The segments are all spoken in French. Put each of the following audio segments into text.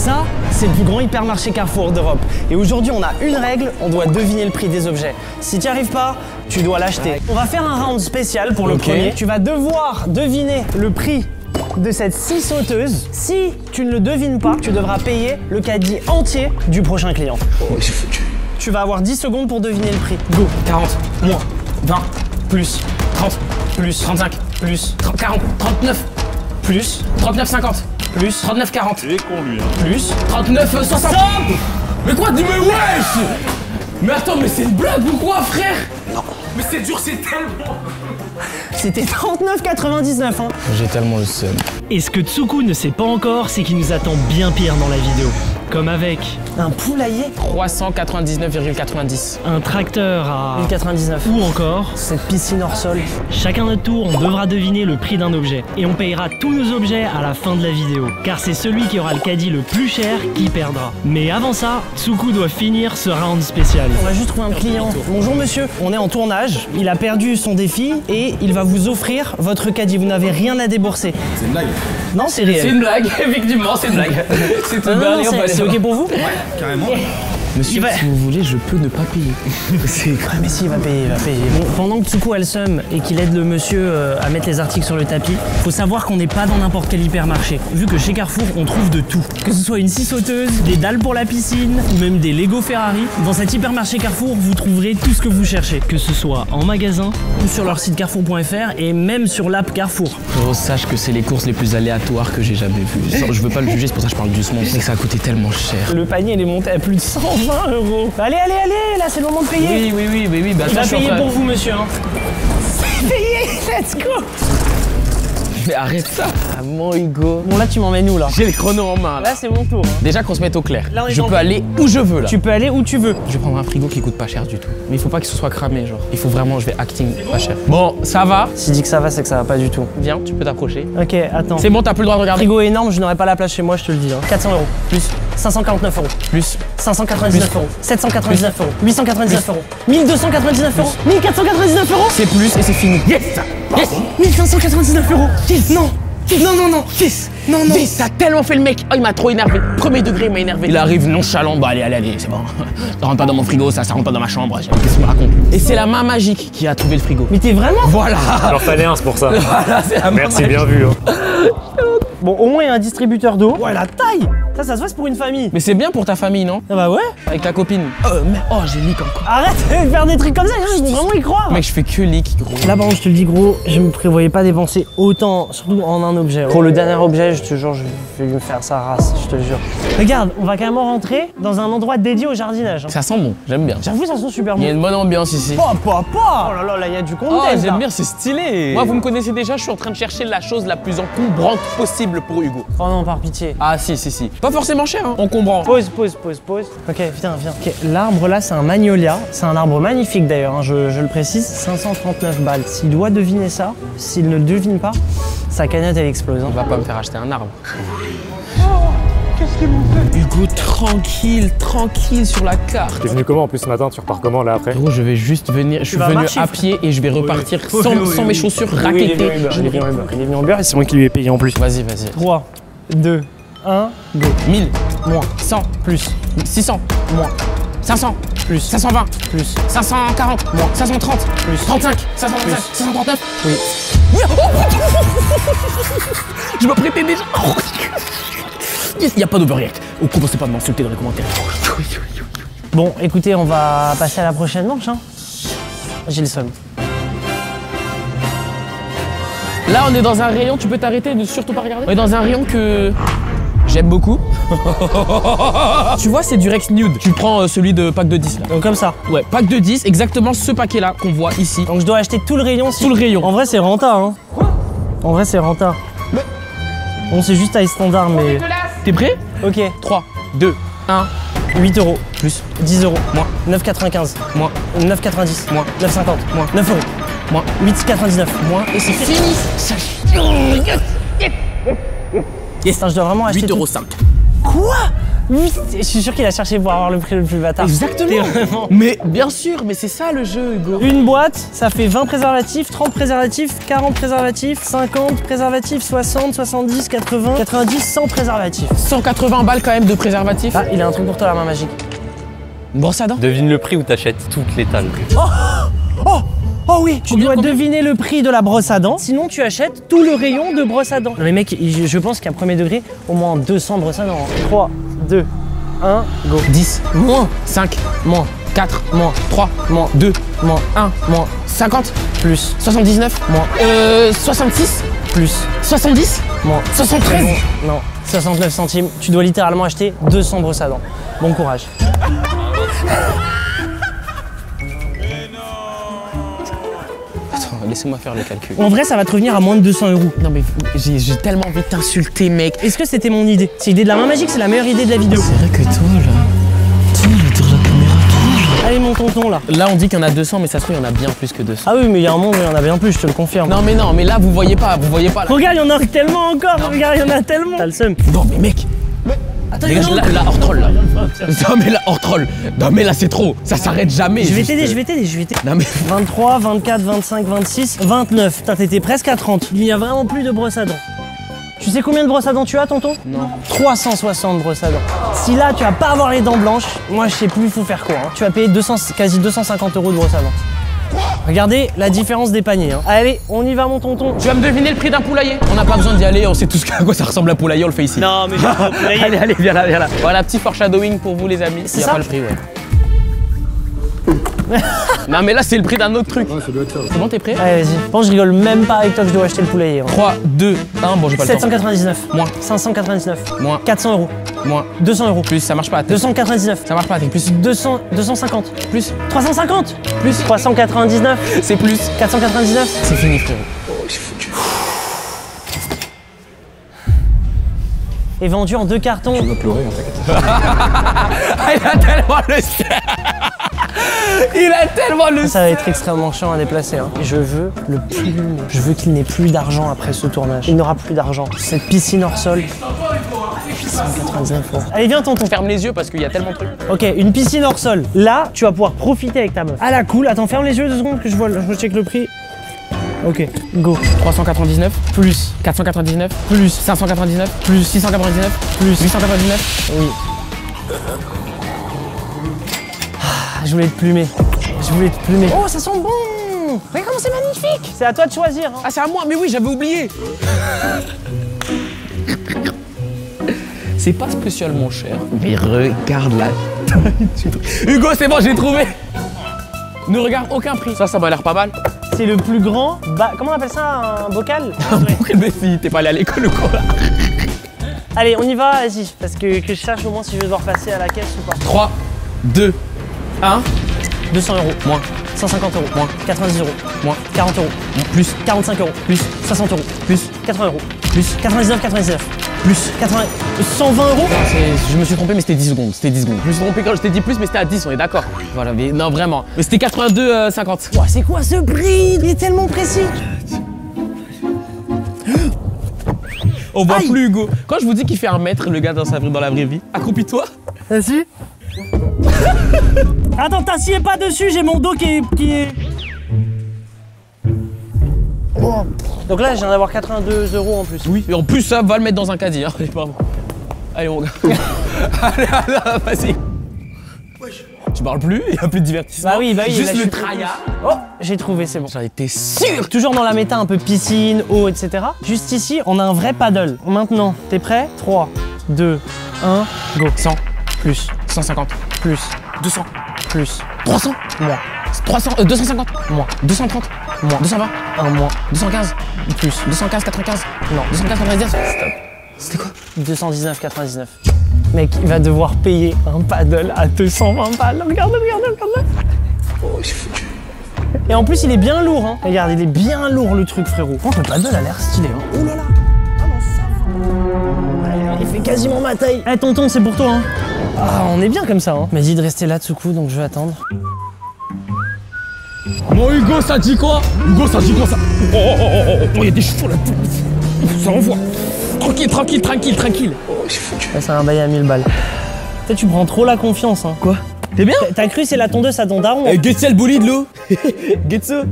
Ça, c'est le plus grand hypermarché Carrefour d'Europe. Et aujourd'hui, on a une règle, on doit deviner le prix des objets. Si tu n'y arrives pas, tu dois l'acheter. On va faire un round spécial pour le premier. Tu vas devoir deviner le prix de cette scie sauteuse. Si tu ne le devines pas, tu devras payer le caddie entier du prochain client. Oh, c'est foutu. Tu vas avoir 10 secondes pour deviner le prix. Go. 40, Moins. 20, Plus. 30, Plus. 35, Plus. 40, 39, Plus. 39, 50, Plus. 39, 40, Il est con lui, hein. Plus. 39, 60. Mais quoi, dis-moi wesh. Mais attends, mais c'est une blague ou quoi, frère? Non. Mais c'est dur, c'est tellement... C'était 39,99 hein. J'ai tellement le seum. Et ce que Tsuku ne sait pas encore, c'est qu'il nous attend bien pire dans la vidéo. Comme avec Un poulailler 399,90. un tracteur à... 1099. ou encore, Cette piscine hors sol. chacun notre tour, on devra deviner le prix d'un objet. Et on payera tous nos objets à la fin de la vidéo. Car c'est celui qui aura le caddie le plus cher qui perdra. Mais avant ça, Tsuku doit finir ce round spécial. On va juste trouver un client. Bonjour monsieur, on est en tournage. Il a perdu son défi et il va vous offrir votre caddie. Vous n'avez rien à débourser. C'est une blague. Non, c'est réel. C'est une blague, effectivement, c'est une blague. C'est Non, une non, blague, non, c'est ok pour vous? Carrément. Monsieur, va- si vous voulez, je peux ne pas payer. Ah mais si, il va payer, il va payer. Bon, pendant que Tsuku a le seum et qu'il aide le monsieur à mettre les articles sur le tapis, faut savoir qu'on n'est pas dans n'importe quel hypermarché. Vu que chez Carrefour, on trouve de tout. Que ce soit une scie sauteuse, des dalles pour la piscine, ou même des Lego Ferrari. Dans cet hypermarché Carrefour, vous trouverez tout ce que vous cherchez. Que ce soit en magasin, ou sur leur site carrefour.fr et même sur l'app Carrefour. Frérot, sache que c'est les courses les plus aléatoires que j'ai jamais vues. Je veux pas le juger, c'est pour ça que je parle doucement. C'est que ça a coûté tellement cher. Le panier, il est monté à plus de 120 €. Allez, allez, allez, là c'est le moment de payer. Oui. Bah, Il va attends, je suis en payer train- pour vous, monsieur. Hein. C'est payé, let's go. Mais arrête ça. Ah, mon Hugo. Bon, là, tu m'emmènes où, là? J'ai le chrono en main là. Là, c'est mon tour. Hein. Déjà qu'on se mette au clair. Là, on est Je dans peux le- aller où je veux là. Tu peux aller où tu veux. Je vais prendre un frigo qui coûte pas cher du tout. Mais il faut pas qu'il se soit cramé, genre. Il faut vraiment, je vais acting pas cher. Bon, ça va. S'il dit que ça va, c'est que ça va pas du tout. Viens, tu peux t'approcher. Ok, attends. C'est bon, t'as plus le droit de regarder. Frigo énorme, je n'aurai pas la place chez moi, je te le dis. Hein. 400 €. Plus 549 €. Plus. 599 €. 799 €. 899 €. 1299 €. 1499 €. C'est plus et c'est fini. Yes. Yes. 1599 €. Yes. Non. Non. Yes. Non. Yes, t'as tellement fait le mec. Oh, il m'a trop énervé. Premier degré, il m'a énervé. Il arrive nonchalant. Bah, allez, c'est bon. Ça rentre pas dans mon frigo, ça rentre pas dans ma chambre. Qu'est-ce qu'il me raconte? Et c'est la main magique qui a trouvé le frigo. Mais t'es vraiment. Voilà. Alors fallait un, c'est pour ça. Voilà, c'est la main Merci, magique. bien vu. Hein. Bon, au moins, il y a un distributeur d'eau. Ouais, la taille. Ça se passe pour une famille. Mais c'est bien pour ta famille, non? Ah bah ouais. Avec ta copine. Mais oh, j'ai leak encore. Arrête de faire des trucs comme ça, ils vont vraiment y croire. Mec, je fais que leak, gros. Là, par contre, je te le dis, gros, je me prévoyais pas dépenser autant, surtout en un objet. Pour le dernier objet, je te jure, je vais lui faire sa race, je te le jure. Regarde, on va carrément rentrer dans un endroit dédié au jardinage. Hein. Ça sent bon, j'aime bien. J'avoue, ça sent super Il y a bon. une bonne ambiance ici. Oh là là, là, il y a du content. Oh, là. j'aime bien, c'est stylé. Moi, vous me connaissez déjà, je suis en train de chercher la chose la plus encombrante possible pour Hugo. Oh non, par pitié. Ah, si. Pas forcément cher, hein. Encombrant. Pause. Ok, viens. Ok, l'arbre là, c'est un magnolia. C'est un arbre magnifique d'ailleurs, hein, je le précise. 539 balles. S'il doit deviner ça, s'il ne le devine pas, sa canette elle explose. Hein. On va pas me faire acheter un arbre. Qu'est-ce qu'ils m'ont fait? Hugo, tranquille sur la carte. T'es venu comment en plus ce matin? Tu repars comment là après? Gros, je vais juste venir, je suis vas venu marcher, à frère. pied et je vais repartir Oui. sans mes chaussures Il est raquettées. venu en Uber et c'est moi qui lui ai payé en plus. Vas-y. 3, 2, 1, go. 1000, Moins, 100, plus, 600, moins, 500, plus, 520, plus, 540, Moins. 530, Plus. 35, 525, 539. oui. Je me prêtais déjà. Il n'y a pas d'overreact. Commencez pas à m'insulter dans les commentaires. Bon, écoutez, on va passer à la prochaine manche. Hein. J'ai le seum. Là, on est dans un rayon, tu peux t'arrêter de surtout pas regarder. On est dans un rayon que j'aime beaucoup. Tu vois, c'est du Rex Nude. Tu prends celui de pack de 10 là. Donc comme ça. Ouais, pack de 10, exactement ce paquet là qu'on voit ici. Donc je dois acheter tout le rayon. Tout le rayon. En vrai, c'est renta. Hein. Quoi? En vrai, c'est renta. Bon, c'est juste taille standard, mais. T'es prêt? Ok. 3, 2, 1, 8 €. plus, 10 €. moins, 9,95. moins, 9,90. Moins. 9,50. Moins. 9 €. moins, 8,99. moins, et c'est fini. Putain, je dois vraiment acheter. 8,05 €. Quoi? Oui, je suis sûr qu'il a cherché pour avoir le prix le plus bâtard. Exactement. T'es vraiment... Mais bien sûr, mais c'est ça le jeu, Hugo. Une boîte, ça fait 20 préservatifs, 30 préservatifs, 40 préservatifs, 50 préservatifs, 60, 70, 80, 90, 100 préservatifs. 180 balles quand même de préservatifs. Ah, il a un truc pour toi, la main magique. Une brosse à dents. Devine le prix où t'achètes toutes les talles. Oh oui, tu dois Combien deviner le prix de la brosse à dents, sinon tu achètes tout le rayon de brosse à dents. Non mais mec, je pense qu'à premier degré, au moins 200 brosses à dents. 3, 2, 1, go. 10, moins 5, moins 4, moins 3, moins 2, moins 1, moins 50, Plus, 79, moins, 66, plus, Soixante-dix, moins. 73. Non, 69 centimes. Tu dois littéralement acheter 200 brosses à dents. Bon courage. Attends, laissez-moi faire le calcul. En vrai, ça va te revenir à moins de 200 €. Non mais j'ai tellement envie de t'insulter, mec. Est-ce que c'était mon idée? C'est l'idée de la main magique, c'est la meilleure idée de la vidéo. C'est vrai que toi là, tu vas dire la caméra. Allez mon tonton là. Là on dit qu'il y en a 200, mais ça se trouve il y en a bien plus que 200. Ah oui, mais il y a un monde où il y en a bien plus, je te le confirme. Non mais là vous voyez pas là. Regarde, il y en a tellement encore, regarde, il y en a tellement. T'as le seum. Non mais mec, Attends, dégage là hors troll là. Non mais là hors troll. Non mais là c'est trop, ça s'arrête jamais. Je vais juste. t'aider, je vais t'aider. Non mais 23, 24, 25, 26, 29. Putain, t'étais presque à 30. Il n'y a vraiment plus de brosses à dents. Tu sais combien de brosses à dents tu as, tonton? Non. 360 brosses à dents. Si là, tu vas pas avoir les dents blanches, moi, je sais plus, il faut faire quoi. Hein. Tu vas payer quasi 250 € de brosses à dents. Regardez la différence des paniers. Hein. Allez, on y va, mon tonton. tu vas me deviner le prix d'un poulailler. On n'a pas besoin d'y aller, on sait tous à quoi ça ressemble un poulailler, on le fait ici. Non, mais j'ai Allez, viens là. Voilà, petit foreshadowing pour vous les amis. C'est Il y a ça pas le prix, ouais. Non mais là c'est le prix d'un autre truc. Ouais, ça doit être ça. C'est bon, t'es prêt? Allez, vas-y. Je pense que je rigole même pas avec toi que je dois acheter le poulailler. Hein. 3, 2, 1, bon j'ai pas le temps. 799. Moins. 599. Moins. 400 €. Moins. 200 €. Plus, ça marche pas. 299. Ça marche pas, t'es plus. 250. Plus. 350. Plus. 399. C'est plus. 499. C'est fini frérot. Et vendu en 2 cartons. Tu vas pleurer, hein, t'inquiète. Ah, il a tellement le Il a tellement le Ça va être extrêmement chiant à déplacer. Hein. Je veux le plus. Je veux qu'il n'ait plus d'argent après ce tournage. Il n'aura plus d'argent. Cette piscine hors sol. 899 €. Allez, viens, tonton. Ferme les yeux parce qu'il y a tellement de trucs. Ok, une piscine hors sol. Là, tu vas pouvoir profiter avec ta meuf. Ah la cool. Attends, ferme les yeux 2 secondes que je check le prix. Ok, go. 399, Plus, 499, plus, 599, plus 699, plus. 899. Oui. Ah, je voulais te plumer. Je voulais te plumer. Oh, ça sent bon. Regarde comment c'est magnifique. C'est à toi de choisir. Hein. Ah c'est à moi, mais oui j'avais oublié. C'est pas spécialement cher. Mais regarde la taille du truc. Hugo, c'est bon, j'ai trouvé. Ne regarde aucun prix. Ça m'a l'air pas mal. C'est le plus grand. Comment on appelle ça? Un bocal? Mais si, t'es pas allé à l'école ou quoi? Allez, on y va, vas-y. Parce que je cherche au moins si je vais devoir passer à la caisse ou pas. 3, 2, 1, 200 €. moins, 150 €. Moins. 90 €. moins, 40 €. plus, 45 €. plus, 60 €. plus, 80 €. plus, 99. plus. 80. 120 €. Je me suis trompé, mais c'était 10 secondes. C'était 10 secondes. Je me suis trompé quand je t'ai dit plus, mais c'était à 10, on est d'accord. Voilà, mais non, vraiment. Mais c'était 82,50. Ouah, c'est quoi ce prix? Il est tellement précis. On voit Aïe. plus Hugo. Quand je vous dis qu'il fait 1 mètre, le gars dans la vraie vie, accroupis-toi. Vas-y. Attends, t'assieds pas dessus, j'ai mon dos qui est... Oh. Donc là, je viens d'avoir 82 € en plus. Oui, et en plus, ça va le mettre dans un caddie. Hein. Pardon. Allez, mon gars. allez, vas-y. Tu parles plus, il n'y a plus de divertissement. Bah oui, Juste là, je le suis- tryhard. Oh, j'ai trouvé, c'est bon. J'en étais sûr. Toujours dans la méta un peu piscine, eau, etc. Juste ici, on a un vrai paddle. Maintenant, t'es prêt? 3, 2, 1, go. 100, Plus, 150, plus, 200, plus, 300, moins, 250, moins, 230, moins, 220, un moins, 215, plus, 215, 95, non, 215, 99. Stop. C'était quoi? 219,99. Mec, il va devoir payer un paddle à 220 balles. Regarde. Oh, c'est foutu. Et en plus, il est bien lourd. Hein. Regarde, il est bien lourd le truc, frérot. Franchement, le paddle a l'air stylé. Hein. Oh là là. Ah non, ça va. Il fait quasiment ma taille. Eh, tonton, c'est pour toi. Hein. Ah, on est bien comme ça. Hein. Il m'a dit de rester là, Tsuku, donc je vais attendre. Bon, Hugo, ça dit quoi? Hugo, ça dit quoi ça? Oh, il y a des chevaux là-dedans. Ça envoie. Tranquille. Oh, c'est foutu. Là, c'est un bail à 1000 balles. sais, tu prends trop la confiance, hein. Quoi? T'es bien? T'as cru c'est la tondeuse à ton daron? Get ça le bolide, l'eau. Get ça.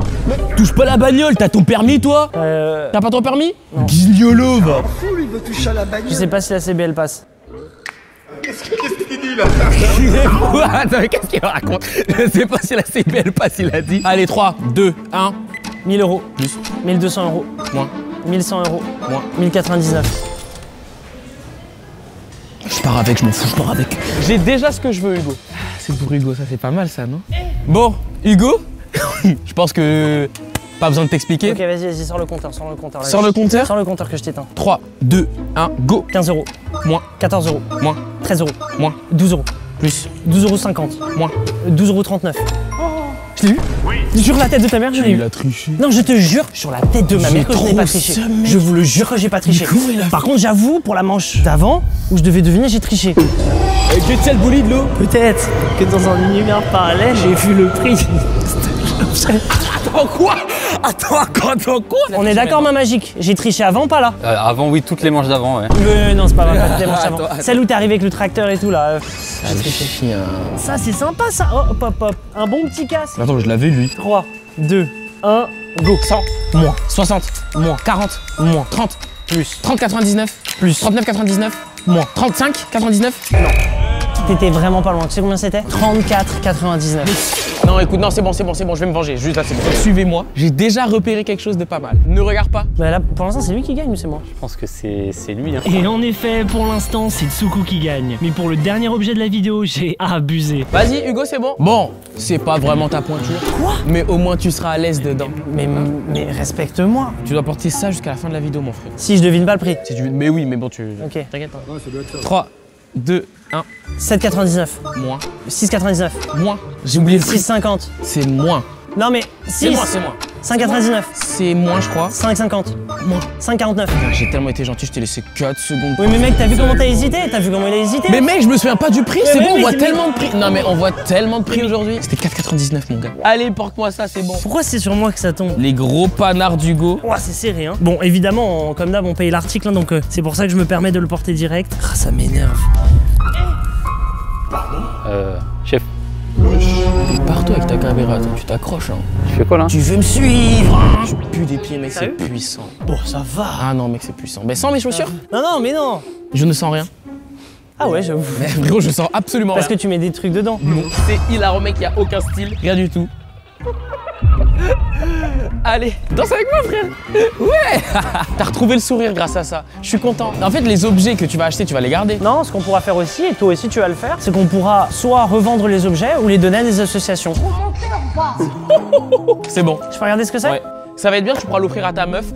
Touche pas la bagnole, t'as ton permis, toi? T'as pas ton permis? Guignolo, va. Je sais pas si la CBL passe. Qu'est-ce qu'il dit là? Attends, mais qu'est-ce qu'il raconte? Je sais pas si la CPL passe, il a dit. Allez, 3, 2, 1. 1000 euros. Plus. 1200 euros. Moins. 1100 euros. Moins. 1099. Je pars avec, je m'en fous, je pars avec. J'ai déjà ce que je veux, Hugo. C'est pour Hugo, ça c'est pas mal ça, non? Bon, Hugo, je pense que pas besoin de t'expliquer. Ok, vas-y, sors le compteur, sors le compteur. Là, Sors le compteur. Sors le compteur que je t'éteins. 3, 2, 1, go. 15 euros. Moins. 14 euros. Moins. 13 euros. Moins. 12 euros. Plus. 12,50 euros. Moins. 12,39 €. Je l'ai eu? Sur la tête de ta mère, je l'ai eu. Il a triché. Non, je te jure, sur la tête de ma mère que je n'ai pas triché. Je vous le jure que j'ai pas triché. Par contre, j'avoue, pour la manche d'avant, où je devais deviner, j'ai triché. Get ça le bolide, l'eau. Peut-être que dans un univers parallèle, j'ai vu le prix. Attends quoi? Attends quoi? On est d'accord, ma magique? J'ai triché avant, pas là? Avant, oui, toutes les manches d'avant, ouais. Non, c'est pas vrai, pas les manches avant. Attends. Celle où t'es arrivé avec le tracteur et tout là. Chien. Ça, c'est sympa ça. Oh, hop, hop, hop. Un bon petit casse. Attends, je l'avais lui. 3, 2, 1, go. 100. Moins. 60. Moins. 40. Moins. 30. Plus. 30,99. Plus. 39,99. Moins. 35,99. T'étais vraiment pas loin. Tu sais combien c'était? 34,99. Non, écoute, non, c'est bon, je vais me venger. Juste là, c'est bon. Suivez-moi. J'ai déjà repéré quelque chose de pas mal. Ne regarde pas. Bah là, pour l'instant, c'est lui qui gagne ou c'est moi? Je pense que c'est lui, hein. Et en effet, pour l'instant, c'est Tsuku qui gagne. Mais pour le dernier objet de la vidéo, j'ai abusé. Vas-y, Hugo, c'est bon. Bon, c'est pas vraiment ta pointure. Quoi? Mais au moins, tu seras à l'aise dedans. Mais respecte-moi. Tu dois porter ça jusqu'à la fin de la vidéo, mon frère. Si je devine pas le prix. Si tu veux. Mais oui, mais bon, tu. Ok. T'inquiète pas. 3, 2, 1. 7,99. Moins. 6,99. Moins. J'ai oublié le prix. 6,50. C'est moins. Non mais 6. C'est moins. 5,99. C'est moins, je crois. 5,50. Moins. 5,49. J'ai tellement été gentil, je t'ai laissé 4 secondes. Oui mais mec, t'as vu comment t'as hésité? T'as vu comment il a hésité? Mais mec, je me souviens pas du prix, c'est mais bon, on oui, voit mais- tellement de prix. Non mais on voit tellement de prix aujourd'hui. C'était 4,99 mon gars. Allez, porte-moi ça, c'est bon. Pourquoi c'est sur moi que ça tombe? Les gros panards d'Hugo. Ouah, c'est serré hein. Bon évidemment, comme d'hab, on paye l'article hein, donc c'est pour ça que je me permets de le porter direct. Ah, ça m'énerve. Chef, Pars-toi avec ta caméra, toi, tu t'accroches hein. tu fais quoi là? Tu veux me suivre hein? Je pue des pieds mec, c'est Sérieux puissant. Bon ça va. Ah non mec, c'est puissant. Mais sans mes chaussures, Non mais non. je ne sens rien. Ah ouais j'avoue. Mais gros, je sens absolument Parce que rien. tu mets des trucs dedans. Non, c'est hilarant mec, y a aucun style, rien du tout. Allez, danse avec moi frère. Ouais. T'as retrouvé le sourire grâce à ça. Je suis content. En fait, les objets que tu vas acheter, tu vas les garder. Non, ce qu'on pourra faire aussi, et toi aussi tu vas le faire, c'est qu'on pourra soit revendre les objets ou les donner à des associations. C'est bon. Je peux regarder ce que c'est? Ouais. Ça va être bien, tu pourras l'offrir à ta meuf.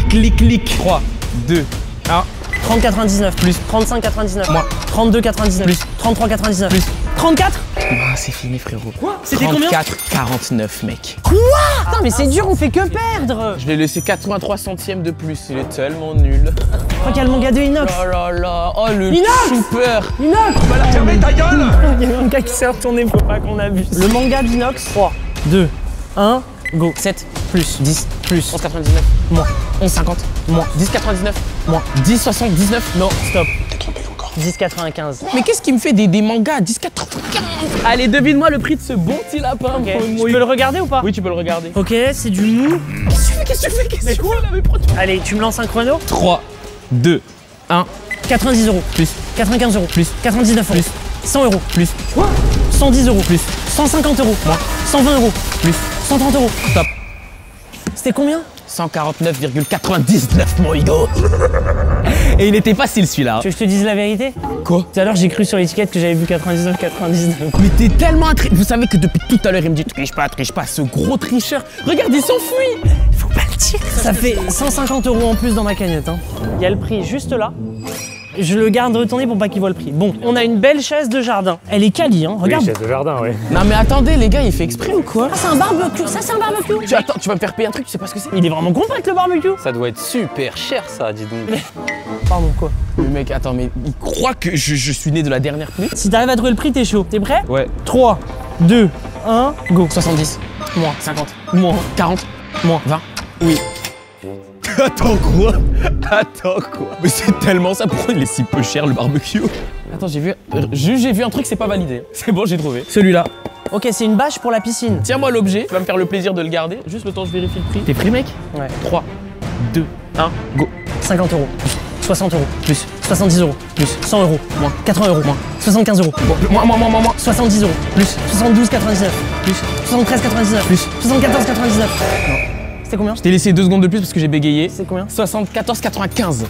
Clic. 3, 2, 1. 30,99 plus 35,99 Moins. 32,99 Plus 33,99 Plus 34. Ah, c'est fini frérot. Quoi? C'était combien? 34,49 mec. Putain mais c'est dur, on fait que perdre. Je l'ai laissé 83 centièmes de plus, il est tellement nul. Je crois qu'il y a le manga de Inox. Oh là là, oh le Inox super. Inox. Fermez ta gueule! Il y a un gars qui s'est retourné, faut pas qu'on abuse. Le manga d'Inox. 3, 2, 1, go. 7, Plus, 10, plus, 11,99, moins, 11,50, moins, 10,99, moins. 10,79. Non, stop. 10,95. Mais qu'est-ce qui me fait des mangas à 10,95? Allez, devine-moi le prix de ce bon petit lapin. Ok. Tu peux le regarder ou pas? Oui, tu peux le regarder. Ok, c'est du mou. Qu'est-ce que tu fais là, mais Allez, tu me lances un chrono. 3, 2, 1, 90 euros. plus, 95 euros. Plus. 99 euros. Plus. 100 euros. plus, 110 euros. Plus. 150 euros. Moins. 120 euros. plus, 130 euros. stop. C'était combien? 149,99 mon Hugo. Et il était facile celui-là. Tu veux que je te dise la vérité? Quoi? Tout à l'heure, j'ai cru sur l'étiquette que j'avais vu 99,99. Mais t'es tellement un Vous savez que depuis tout à l'heure, il me dit triche pas, ce gros tricheur. Regarde, il s'enfuit. Faut pas le dire. Ça fait 150 euros en plus dans ma cagnotte. Hein. Il y a le prix juste là. Je le garde retourné pour pas qu'il voit le prix. Bon, on a une belle chaise de jardin. Elle est quali, hein. Regarde. de jardin, oui. Non mais attendez les gars, il fait exprès ou quoi? Ah, c'est un barbecue. Ça, c'est un barbecue. Attends, tu vas me faire payer un truc, tu sais pas ce que c'est? Il est vraiment compact le barbecue. Ça doit être super cher, ça, dis donc. Pardon, quoi? Mais mec, attends, mais il croit que je suis né de la dernière pluie? Si t'arrives à trouver le prix, t'es chaud. T'es prêt? Ouais. 3, 2, 1, go. 70, Moins, 50, moins, 40, moins. 20. Oui. Attends quoi? Mais c'est tellement ça, pourquoi il est si peu cher le barbecue? Attends, j'ai vu un truc, c'est pas validé. C'est bon, j'ai trouvé. Celui-là. Ok, c'est une bâche pour la piscine. Tiens-moi l'objet, tu vas me faire le plaisir de le garder. Juste le temps, je vérifie le prix. T'es prêt, mec? Ouais. 3, 2, 1, go. 50 euros. 60 euros. Plus. 70 euros. Plus. 100 euros. Moins. 80 euros. Moins. 75 euros. Moins. 70 euros. Plus. 72,99. Plus. 73,99. Plus. 74,99. Non. C'était combien? Je t'ai laissé 2 secondes de plus parce que j'ai bégayé. C'est combien? 74,95.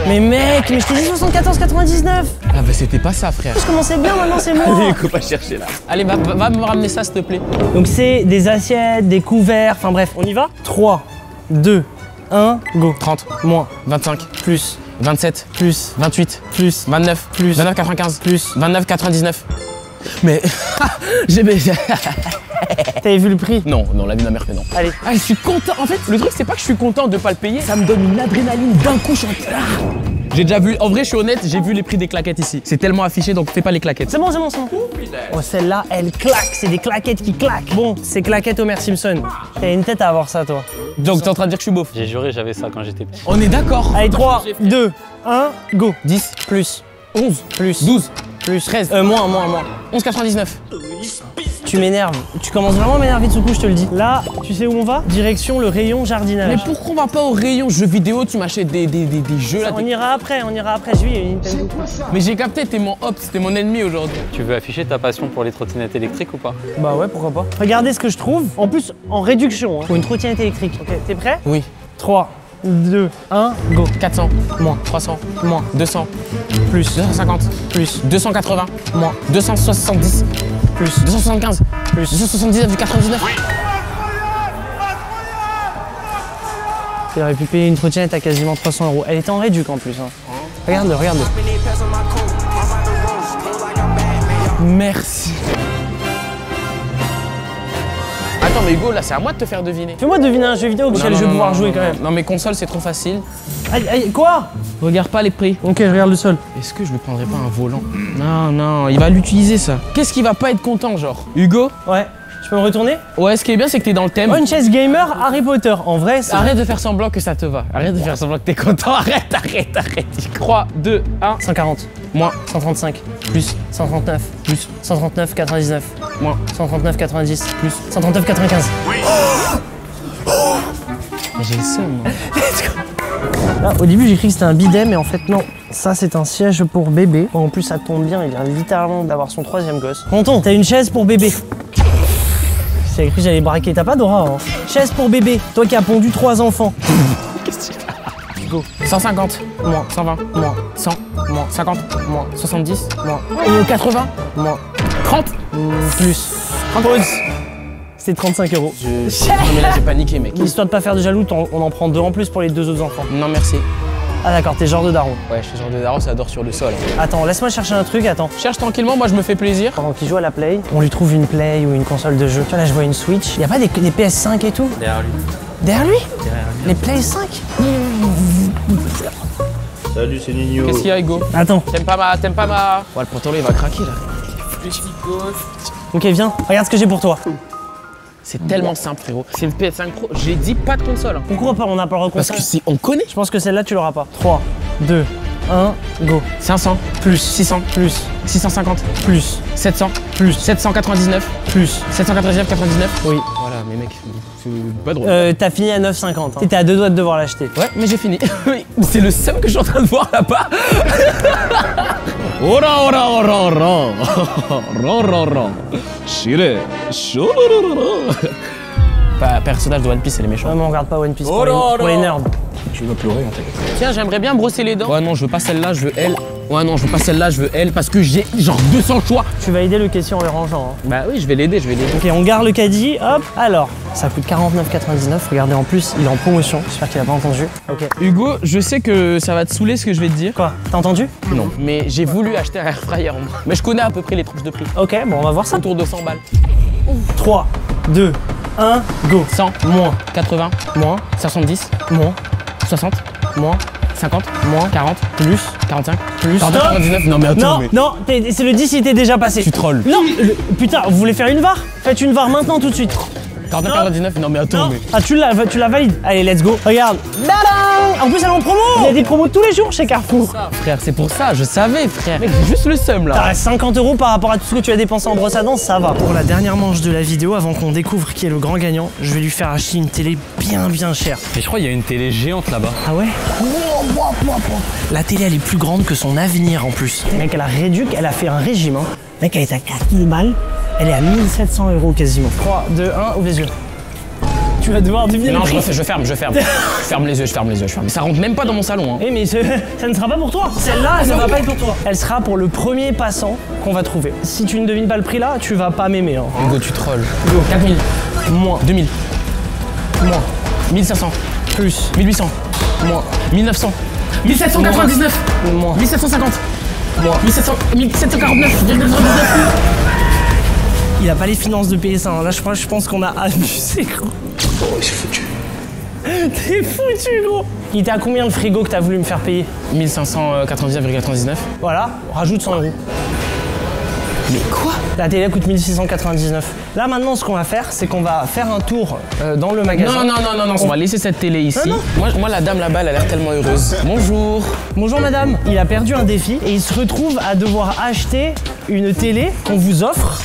Mais mec, mais je t'ai dit 74,99. Ah bah c'était pas ça, frère. Je commençais bien, maintenant c'est moi. Allez, faut pas chercher là. Allez, va me ramener ça, s'il te plaît. Donc c'est des assiettes, des couverts, enfin bref, on y va? 3, 2, 1, go. 30, Moins, 25, plus, 27, plus, 28, plus, 29, Plus. 29,95, plus. 29,99. Mais j'ai baisé. T'avais vu le prix? Non, la vie de ma mère fait non. Allez. Ah, je suis content. En fait, le truc, c'est pas que je suis content de pas le payer, ça me donne une adrénaline d'un coup. J'ai déjà vu, en vrai, je suis honnête, j'ai vu les prix des claquettes ici. C'est tellement affiché, donc fais pas les claquettes. C'est bon. Oh, celle-là, elle claque, c'est des claquettes qui claquent. Bon, c'est claquettes Homer Simpson. T'as une tête à avoir ça, toi. Donc, t'es en train de dire que je suis beauf. J'ai juré, j'avais ça quand j'étais petit. On est d'accord. Allez, 3, 2, 1, go. 10, Plus, 11, plus, 12, plus. 13, Moins. 11,99. Tu m'énerves. Tu commences vraiment à m'énerver de ce coup, je te le dis. Là, tu sais où on va? Direction le rayon jardinage. Mais pourquoi on va pas au rayon jeux vidéo? Tu m'achètes des jeux là. On ira après. J'ai vu, il y a une Nintendo. Mais j'ai capté, t'es mon ops, t'es mon ennemi aujourd'hui. Tu veux afficher ta passion pour les trottinettes électriques ou pas? Bah ouais, pourquoi pas. Regardez ce que je trouve. En plus, en réduction, pour une trottinette électrique. Ok, t'es prêt? Oui. 3, 2, 1, go. 400, Moins, 300, moins, 200, plus, 250, plus, 280, moins, 270, plus, 275, plus. 279,99. Il aurait pu payer une trottinette à quasiment 300 euros. Elle était en réduc en plus. Hein. Regarde-le. Merci. Attends, mais Hugo, là, c'est à moi de te faire deviner. Fais-moi deviner un jeu vidéo auquel je vais pouvoir jouer quand même. Non, mais console, c'est trop facile. Aïe, quoi? Regarde pas les prix. Ok, je regarde le sol. Est-ce que je lui prendrais pas un volant? Non, il va l'utiliser ça. Qu'est-ce qu'il va pas être content, genre? Hugo? Ouais. Je peux me retourner? Ouais, ce qui est bien, c'est que t'es dans le thème. Oh, une chaise gamer Harry Potter. En vrai, c'est... Arrête de faire semblant que ça te va. Arrête de faire semblant que t'es content. Arrête. 3, 2, 1. 140. Moins, 135. plus, 139. plus, 139,99. moins, 139,90. Plus. 139,95. Mais j'ai le seum, moi. Là, au début, j'ai cru que c'était un bidet, mais en fait, non. Ça, c'est un siège pour bébé. En plus, ça tombe bien, il vient littéralement d'avoir son 3e gosse. Tonton, t'as une chaise pour bébé. J'avais cru que j'allais braquer. T'as pas Dora, hein? Chaise pour bébé. Toi qui as pondu 3 enfants. Qu'est-ce que tu fais? Go. 150, Moins, 120, moins, 100, moins, 50, moins, 70, moins, 80, moins. 30. Plus. Pause. C'était 35 euros. Non, mais là, j'ai paniqué, mec. Histoire de pas faire de jaloux, on en prend 2 en plus pour les 2 autres enfants. Non, merci. Ah d'accord, t'es genre de daron. Ouais, je suis genre de daron, ça dort sur le sol. Attends, laisse-moi chercher un truc, attends. Cherche tranquillement, moi je me fais plaisir. Pendant qu'il joue à la Play, on lui trouve une Play ou une console de jeu. Tu vois, là, je vois une Switch. Y a pas des PS5 et tout? Derrière lui. Derrière lui? Les Play 5? Salut, c'est Nino. Qu'est-ce qu'il y a, Hugo? Attends. T'aimes pas ma... Ouais, le pantalon, il va craquer, là. Ok, viens. Regarde ce que j'ai pour toi. C'est tellement simple, frérot. C'est une PS5 Pro. J'ai dit pas de console. Pourquoi pas? On n'a pas le Parce console. que si on connaît. Je pense que celle-là, tu l'auras pas. 3, 2, 1, go. 500, Plus. 600, Plus. 650, Plus. 700, Plus. 799, Plus. 799, 99. Oui. Voilà, mais mec, c'est pas drôle. T'as fini à 9,50. Hein. T'étais à 2 doigts de devoir l'acheter. Ouais, mais j'ai fini. C'est le seum que je suis en train de voir là-bas. Ora ora ora ora ora ora Shire shorororo. Personnage de One Piece, c'est les méchants. Ouais, mais on regarde pas One Piece Oh pour, là pour les là. nerds. Tu vas pleurer en fait. Tiens, j'aimerais bien brosser les dents. Ouais, non, je veux pas celle-là, je veux elle. Ouais, non, je veux pas celle-là, je veux elle parce que j'ai genre 200 choix. Tu vas aider le caissier en le rangeant. Hein. Bah oui, je vais l'aider. Ok, on garde le caddie, hop. Alors, ça coûte 49,99. Regardez, en plus, il est en promotion. J'espère qu'il a pas entendu. Ok. Hugo, je sais que ça va te saouler ce que je vais te dire. Quoi? T'as entendu? Non. Mais j'ai voulu acheter un air fryer, moi. Mais je connais à peu près les tranches de prix. Ok, bon, on va voir ça. Autour de 100 balles. 3, 2, 1, go. 100, Moins, 80, moins, 70, moins, 60, moins, 50, moins, 40, plus, 45, plus. 49, 99. Non mais attends, Non, non, c'est le 10, il était déjà passé. tu trolls. Non, putain, vous voulez faire une VAR? Faites une VAR maintenant tout de suite. 49,99. Non mais attends, Non. mais. Ah, tu la valides. Allez, let's go. Regarde. Tadam. En plus, elle est en promo. Il y a des promos tous les jours chez Carrefour. Frère, c'est pour ça, je savais, frère. Mec, j'ai juste le seum T'as là. 50 € par rapport à tout ce que tu as dépensé en brosse à dents, ça va. Pour la dernière manche de la vidéo, avant qu'on découvre qui est le grand gagnant, je vais lui faire acheter une télé bien chère. Mais je crois qu'il y a une télé géante là-bas. Ah ouais? La télé, elle est plus grande que son avenir en plus. Mec, elle a réduit, elle a fait un régime. Hein. Mec, elle est à 4000 balles. Elle est à 1700 € quasiment. 3, 2, 1, ouvre les yeux. Tu vas devoir deviner Non, le prix. je ferme. Je ferme les yeux, je ferme les yeux. Mais ça rentre même pas dans mon salon. Hein. Eh mais ça ne sera pas pour toi. Celle-là, elle ne va pas être pour toi. Elle sera pour le premier passant qu'on va trouver. Si tu ne devines pas le prix là, tu vas pas m'aimer. Hein. Hugo, tu trolls. 4000. Moins. 2000. Moins. 1500. Plus. 1800. Moins. 1900. 1799. Moins. 1750. Moins. 1749,99. Il a pas les finances de payer ça. Hein. Là, je pense qu'on a abusé, gros. Oh, c'est foutu. T'es foutu, gros. Il était à combien le frigo que t'as voulu me faire payer? 1599,99. Voilà, rajoute 100 €. Mais quoi? La télé coûte 1699. Là, maintenant, ce qu'on va faire, c'est qu'on va faire un tour dans le magasin. Non, on va laisser cette télé ici. Non. Moi, la dame là-bas, elle a l'air tellement heureuse. Bonjour. Bonjour madame, il a perdu un défi et il se retrouve à devoir acheter une télé qu'on vous offre.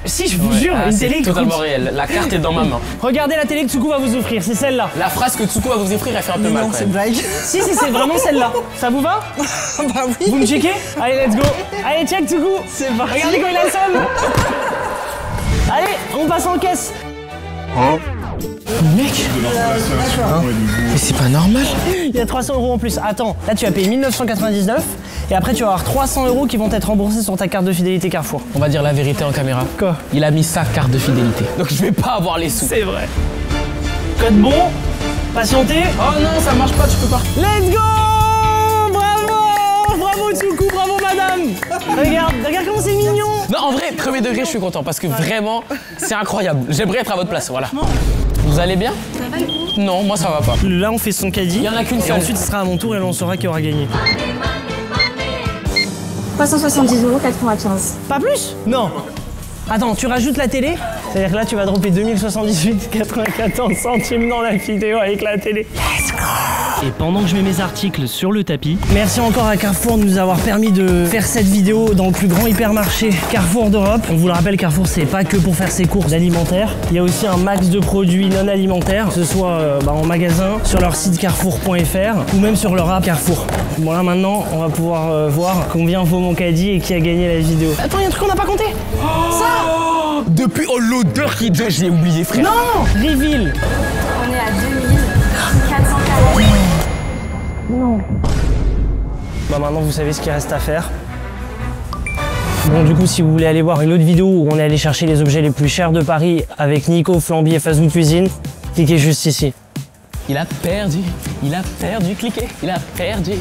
Si, je vous jure, une c'est télé qui totalement coûte... réel. La carte est dans ma main. Regardez la télé que Tsuku va vous offrir, c'est celle-là. La phrase que Tsuko va vous offrir, elle fait un peu mal quand même. blague. Si, c'est vraiment celle-là. Ça vous va? Bah oui. Vous me checkez? Allez, let's go. Allez, check Tsuku. C'est parti. Regardez quand il a le seum. Allez, on passe en caisse. Mec, mais c'est pas normal. Il y a 300 € en plus. Attends, là tu vas payer 1999 et après tu vas avoir 300 € qui vont être remboursés sur ta carte de fidélité Carrefour. On va dire la vérité en caméra. Quoi? Il a mis sa carte de fidélité. Donc je vais pas avoir les sous. C'est vrai. Code bon. Patientez. Oh non, ça marche pas, tu peux pas. Let's go! Bravo! Bravo Tsuku, bravo madame! Regarde comment c'est mignon! Non, en vrai, premier degré, je suis content parce que vraiment, c'est incroyable. J'aimerais être à votre place, voilà. Vous allez bien? Ça va et vous? Non, moi ça va pas. Là on fait son caddie. Il y en a qu'une Et seule. ensuite ce sera à mon tour et là on saura qui aura gagné. 370 € 95. Pas plus? Non! Attends, tu rajoutes la télé? C'est-à-dire que là tu vas dropper 2078,94 centimes dans la vidéo avec la télé. Et pendant que je mets mes articles sur le tapis, Merci encore à Carrefour de nous avoir permis de faire cette vidéo dans le plus grand hypermarché Carrefour d'Europe. On vous le rappelle, Carrefour c'est pas que pour faire ses courses alimentaires. Il y a aussi un max de produits non alimentaires, que ce soit en magasin, sur leur site carrefour.fr ou même sur leur app Carrefour. Bon là maintenant, on va pouvoir voir combien vaut mon caddie et qui a gagné la vidéo. Attends, il y a un truc qu'on n'a pas compté. Depuis l'odeur qui je l'ai oublié, frère. Non! Reveal. On est à 2440. Bah maintenant vous savez ce qu'il reste à faire. Bon du coup si vous voulez aller voir une autre vidéo où on est allé chercher les objets les plus chers de Paris avec Nico, Flamby et Fast Food Cuisine, cliquez juste ici. Il a perdu, cliquez. Il a perdu.